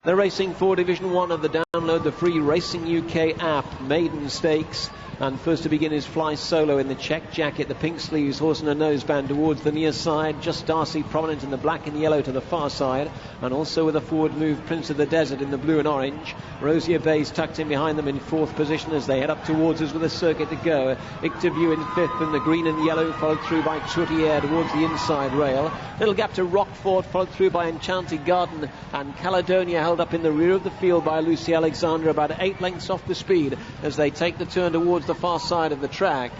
They're racing for Division 1 of the download the free Racing UK app, Maiden Stakes. And first to begin is Fly Solo in the check jacket, the pink sleeves, horse and a noseband towards the near side. Just Darcy prominent in the black and yellow to the far side. And also with a forward move, Prince of the Desert in the blue and orange. Rosia Bay's tucked in behind them in fourth position as they head up towards us with a circuit to go. Ictaview in fifth and the green and yellow followed through by Tourtière towards the inside rail. Little gap to Rockfort followed through by Enchanted Garden, and Caledonia held up in the rear of the field by Lucy Alexandra, about 8 lengths off the speed as they take the turn towards the far side of the track.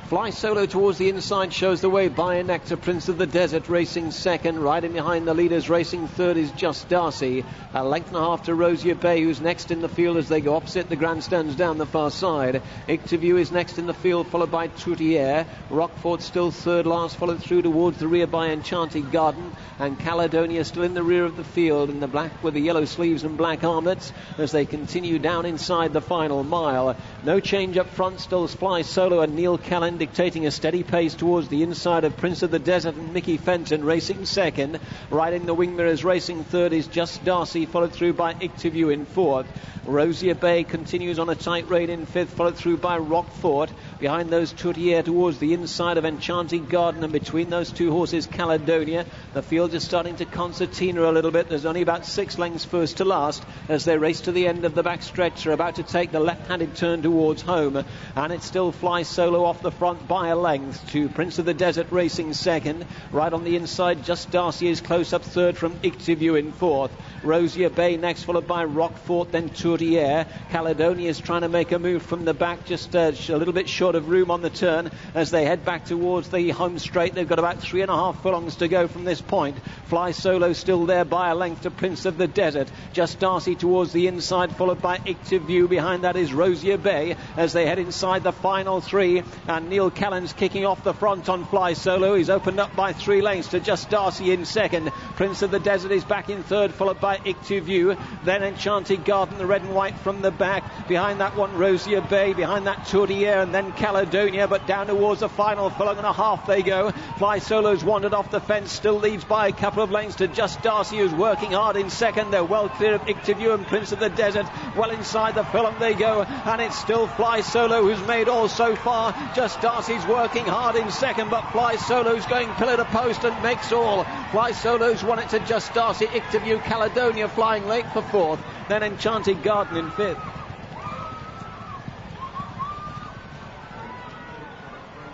Fly Solo towards the inside shows the way by a neck to Prince of the Desert racing second. Right in behind the leaders racing third is Just Darcy. A length and a half to Rosia Bay, who's next in the field as they go opposite the grandstands down the far side. Ictaview is next in the field, followed by Tourtière. Rockfort still third last, followed through towards the rear by Enchanted Garden. And Caledonia still in the rear of the field in the black with the yellow sleeves and black armlets as they continue down inside the final mile. No change up front, still Fly Solo and Neil Callan dictating a steady pace towards the inside of Prince of the Desert and Mickey Fenton racing second. Riding the wing mirrors racing third is Just Darcy, followed through by Ictaview in fourth. Rosia Bay continues on a tight rein in fifth, followed through by Rockfort. Behind those Tourtière towards the inside of Enchanted Garden, and between those two horses Caledonia. The field is starting to concertina a little bit. There's only about 6 lengths first to last as they race to the end of the back stretch. They're about to take the left-handed turn towards home, and it still Flies Solo off the front by a length to Prince of the Desert racing second. Right on the inside, Just Darcy is close up third from Ictaview in fourth. Rosia Bay next, followed by Rockfort, then Tourtière. Caledonia is trying to make a move from the back, just a little bit short of room on the turn as they head back towards the home straight. They've got about 3.5 furlongs to go from this point. Fly Solo still there by a length to Prince of the Desert. Just Darcy towards the inside, followed by Ictaview. Behind that is Rosia Bay as they head inside the final three. And Neil Callan's kicking off the front on Fly Solo. He's opened up by 3 lengths to Just Darcy in second. Prince of the Desert is back in third, followed by Ictaview. Then Enchanted Garden, the red and white from the back. Behind that one, Rosia Bay. Behind that, Tourtière, and then Caledonia. But down towards the final furlong and a half they go. Fly Solo's wandered off the fence, still leads by a couple of lengths to Just Darcy, who's working hard in second. They're well clear of Ictaview and Prince of the Desert. Well inside the furlong they go, and it's still Fly Solo who's made all so far. Just Darcy's working hard in second, but Fly Solo's going pillar to post and makes all. Fly Solo's won it to Just Darcy. Ictaview, Caledonia flying late for fourth, then Enchanted Garden in fifth.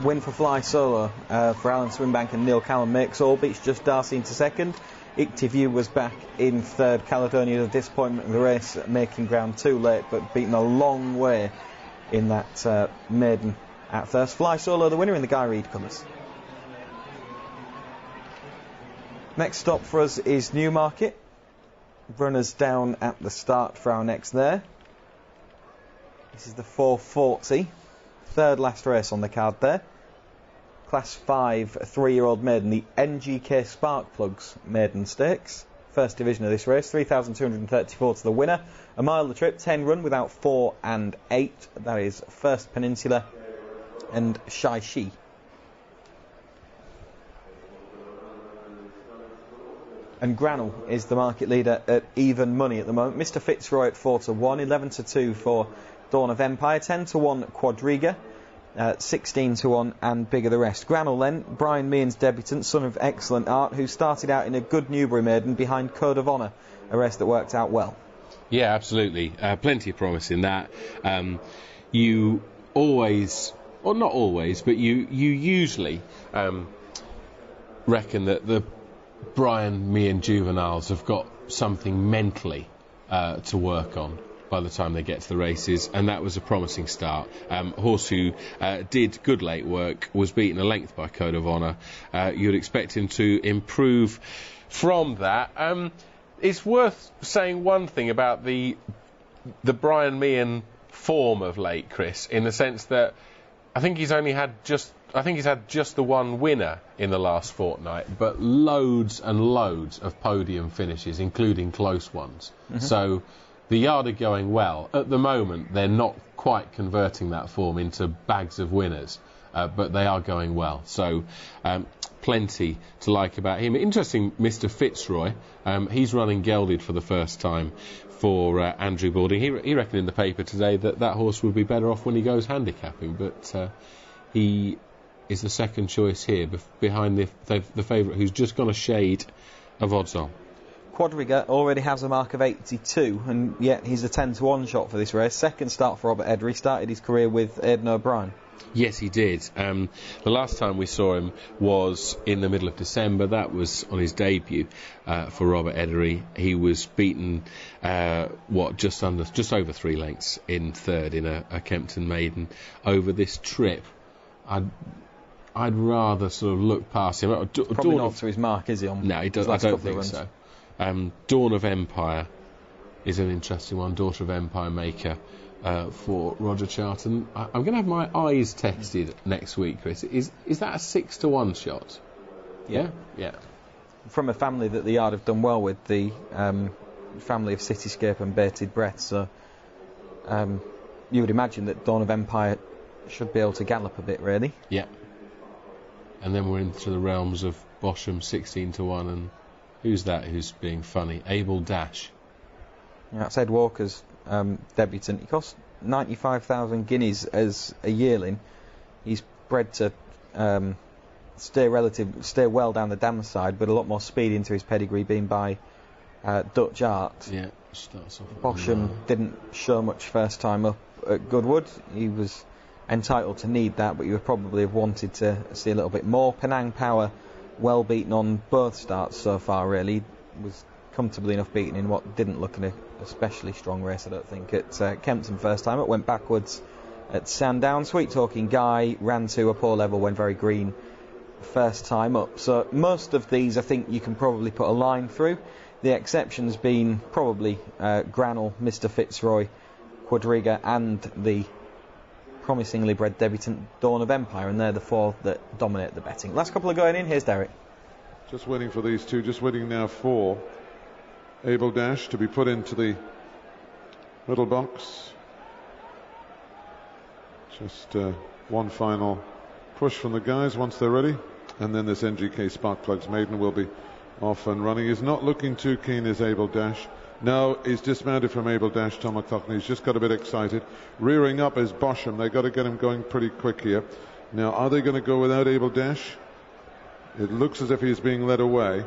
Win for Fly Solo for Alan Swinbank and Neil Callan makes all, beats Just Darcy into second. Ictaview was back in third. Caledonia, the disappointment of the race, making ground too late, but beaten a long way in that maiden at first. Fly Solo the winner in the Guy Reed colours. Next stop for us is Newmarket. Runners down at the start for our next there. This is the 440, third last race on the card there. Class 5 3-year-old maiden, the NGK Sparkplugs Maiden Stakes. First division of this race, 3,234 to the winner. A mile the trip, 10 run without 4 and 8. That is First Peninsula and Shy She. And Granel is the market leader at even money at the moment. Mr. Fitzroy at 4-1, 11-2 for Dawn of Empire, 10-1 Quadriga, 16-1 and Bigger the Rest. Granel then, Brian Meehan's debutant, son of excellent art, who started out in a good Newbury maiden behind Code of Honour, a race that worked out well. Yeah, absolutely. Plenty of promise in that. You always, or not always, but you usually reckon that the Brian Meehan juveniles have got something mentally to work on by the time they get to the races, and that was a promising start. Horse who did good late work, was beaten a length by Code of Honour. You'd expect him to improve from that. It's worth saying one thing about the Brian Meehan form of late, Chris, in the sense that I think he's had just the one winner in the last fortnight, but loads and loads of podium finishes, including close ones. Mm-hmm. So the yard are going well. At the moment, they're not quite converting that form into bags of winners, but they are going well. So plenty to like about him. Interesting, Mr. Fitzroy. He's running gelded for the first time for Andrew Balding. He reckoned in the paper today that horse would be better off when he goes handicapping, but he is the second choice here behind the favourite, who's just gone a shade of odds on. Quadriga already has a mark of 82, and yet he's a 10-to-1 shot for this race. Second start for Robert Eder. He started his career with Aidan O'Brien. Yes, he did. The last time we saw him was in the middle of December. That was on his debut for Robert Eder. He was beaten, just over 3 lengths in third in a Kempton maiden. Over this trip, I'd rather sort of look past him. Probably not to his mark, is he? No, he does. I don't think so. Dawn of Empire is an interesting one. Daughter of Empire maker for Roger Charlton. I'm going to have my eyes tested next week, Chris. Is that a 6-to-1 shot? Yeah. From a family that the yard have done well with, the family of Cityscape and Bated Breath. So you would imagine that Dawn of Empire should be able to gallop a bit, really. Yeah. And then we're into the realms of Bosham 16-to-1 and who's that who's being funny? Abel Dash. Yeah, that's Ed Walker's debutant. He cost 95,000 guineas as a yearling. He's bred to stay well down the dam side, but a lot more speed into his pedigree, being by Dutch Art. Yeah, starts off. Bosham didn't show much first time up at Goodwood. He was entitled to need that, but you would probably have wanted to see a little bit more. Penang Power, well beaten on both starts so far, really. Was comfortably enough beaten in what didn't look an especially strong race, I don't think, at Kempton first time. It went backwards at Sandown. Sweet Talking Guy ran to a poor level, went very green first time up. So most of these I think you can probably put a line through. The exceptions being probably Granel, Mr. Fitzroy, Quadriga and the promisingly bred debutant Dawn of Empire, and they're the 4 that dominate the betting. Last couple are going in. Here's Derek. Just waiting for these two. Just waiting now for Abel Dash to be put into the middle box. Just one final push from the guys once they're ready, and then this NGK Sparkplugs maiden will be off and running. He's not looking too keen, is Abel Dash. No, he's dismounted from Abel Dash, Tom McLaughlin. He's just got a bit excited. Rearing up is Bosham. They've got to get him going pretty quick here. Now, are they going to go without Abel Dash? It looks as if he's being led away,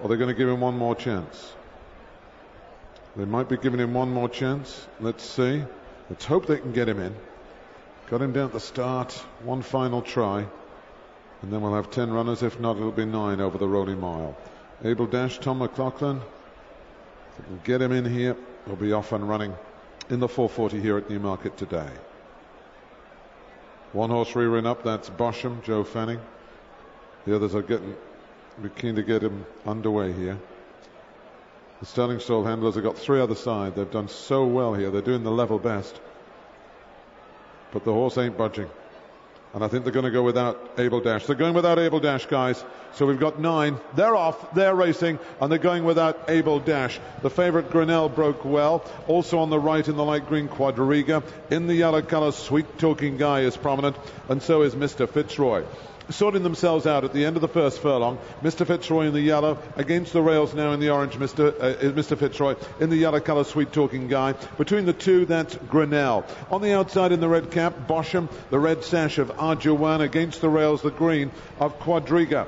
or they're going to give him one more chance. They might be giving him one more chance. Let's see. Let's hope they can get him in. Got him down at the start. One final try. And then we'll have 10 runners. If not, it'll be 9 over the rolling mile. Abel Dash, Tom McLaughlin. If we can get him in here, he'll be off and running in the 440 here at Newmarket today. One horse rearing up, that's Bosham, Joe Fanning. The others are be keen to get him underway here. The Sterling Stall handlers have got 3 other side. They've done so well here. They're doing the level best. But the horse ain't budging. And I think they're going to go without Abel Dash. They're going without Abel Dash, guys. So we've got 9. They're off. They're racing. And they're going without Abel Dash. The favourite Grinnell broke well. Also on the right in the light green, Quadriga. In the yellow colour, Sweet Talking Guy is prominent. And so is Mr. Fitzroy. Sorting themselves out at the end of the first furlong. Mr. Fitzroy in the yellow, against the rails now in the orange, Mr. Fitzroy in the yellow colour, Sweet Talking Guy. Between the two, that's Grinnell. On the outside in the red cap, Bosham, the red sash of Arjuwan, against the rails, the green of Quadriga.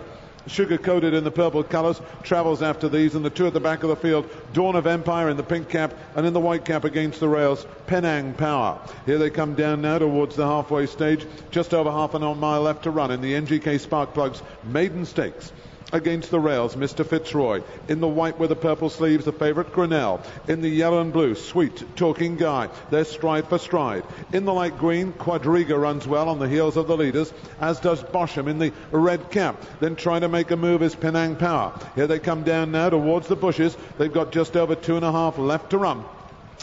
Sugar-coated in the purple colours, travels after these, and the 2 at the back of the field, Dawn of Empire in the pink cap, and in the white cap against the rails, Penang Power. Here they come down now towards the halfway stage, just over half an hour mile left to run in the NGK Sparkplugs Maiden Stakes. Against the rails, Mr. Fitzroy. In the white with the purple sleeves, the favourite Grinnell. In the yellow and blue, Sweet Talking Guy. They're stride for stride. In the light green, Quadriga runs well on the heels of the leaders, as does Bosham in the red cap. Then trying to make a move is Penang Power. Here they come down now towards the bushes. They've got just over 2.5 left to run.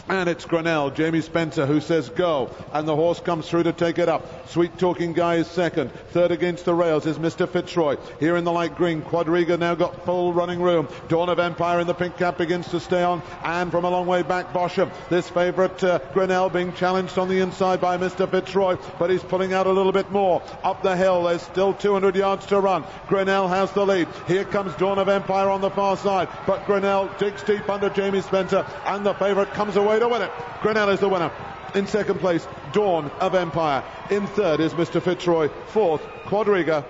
And it's Grinnell, Jamie Spencer, who says go. And the horse comes through to take it up. Sweet Talking Guy is second. Third against the rails is Mr. Fitzroy. Here in the light green, Quadriga now got full running room. Dawn of Empire in the pink cap begins to stay on. And from a long way back, Bosham. This favourite, Grinnell, being challenged on the inside by Mr. Fitzroy. But he's pulling out a little bit more. Up the hill, there's still 200 yards to run. Grinnell has the lead. Here comes Dawn of Empire on the far side. But Grinnell digs deep under Jamie Spencer. And the favourite comes away to win it. Grinnell is the winner. In second place, Dawn of Empire. In third is Mr. Fitzroy. Fourth, Quadriga.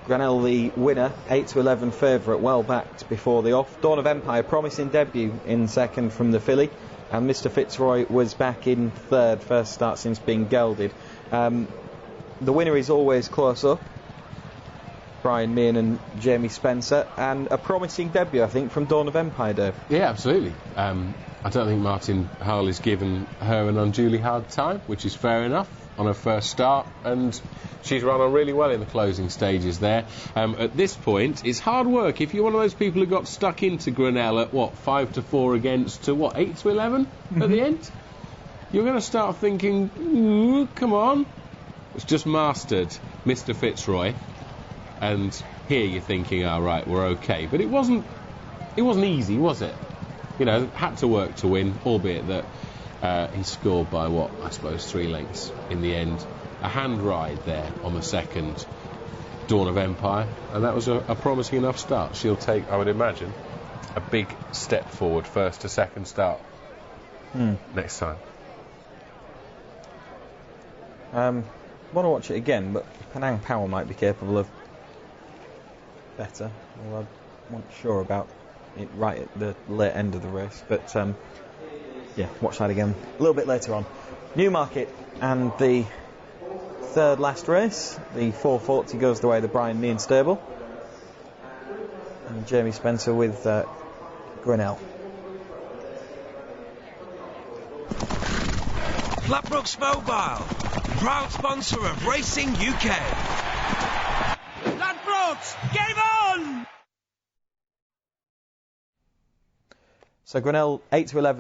Grinnell the winner, 8-11 favourite, well backed before the off. Dawn of Empire, promising debut in second from the filly. And Mr. Fitzroy was back in third, first start since being gelded. The winner is always close up. Brian Meehan and Jamie Spencer, and a promising debut, I think, from Dawn of Empire, Dave. Yeah, absolutely. I don't think Martin Harley's given her an unduly hard time, which is fair enough on her first start, and she's run on really well in the closing stages there. At this point, it's hard work. If you're one of those people who got stuck into Grinnell at, 5-4 against to, 8-11 at the end, you're going to start thinking, come on. It's just mastered Mr. Fitzroy. And here you're thinking, all right, we're okay. But it wasn't easy, was it? Had to work to win, albeit that he scored by, I suppose 3 lengths in the end. A hand ride there on the second, Dawn of Empire, and that was a promising enough start. She'll take, I would imagine, a big step forward first to second start next time. Want to watch it again, but Penang Power might be capable of better. Well, I wasn't sure about it right at the late end of the race, but yeah, watch that again a little bit later on. Newmarket and the third last race. The 440 goes the way of the Brian Meehan stable, and Jamie Spencer with Grinnell. Ladbrokes Mobile, proud sponsor of Racing UK. Ladbrokes, game on! So Grinnell 8-11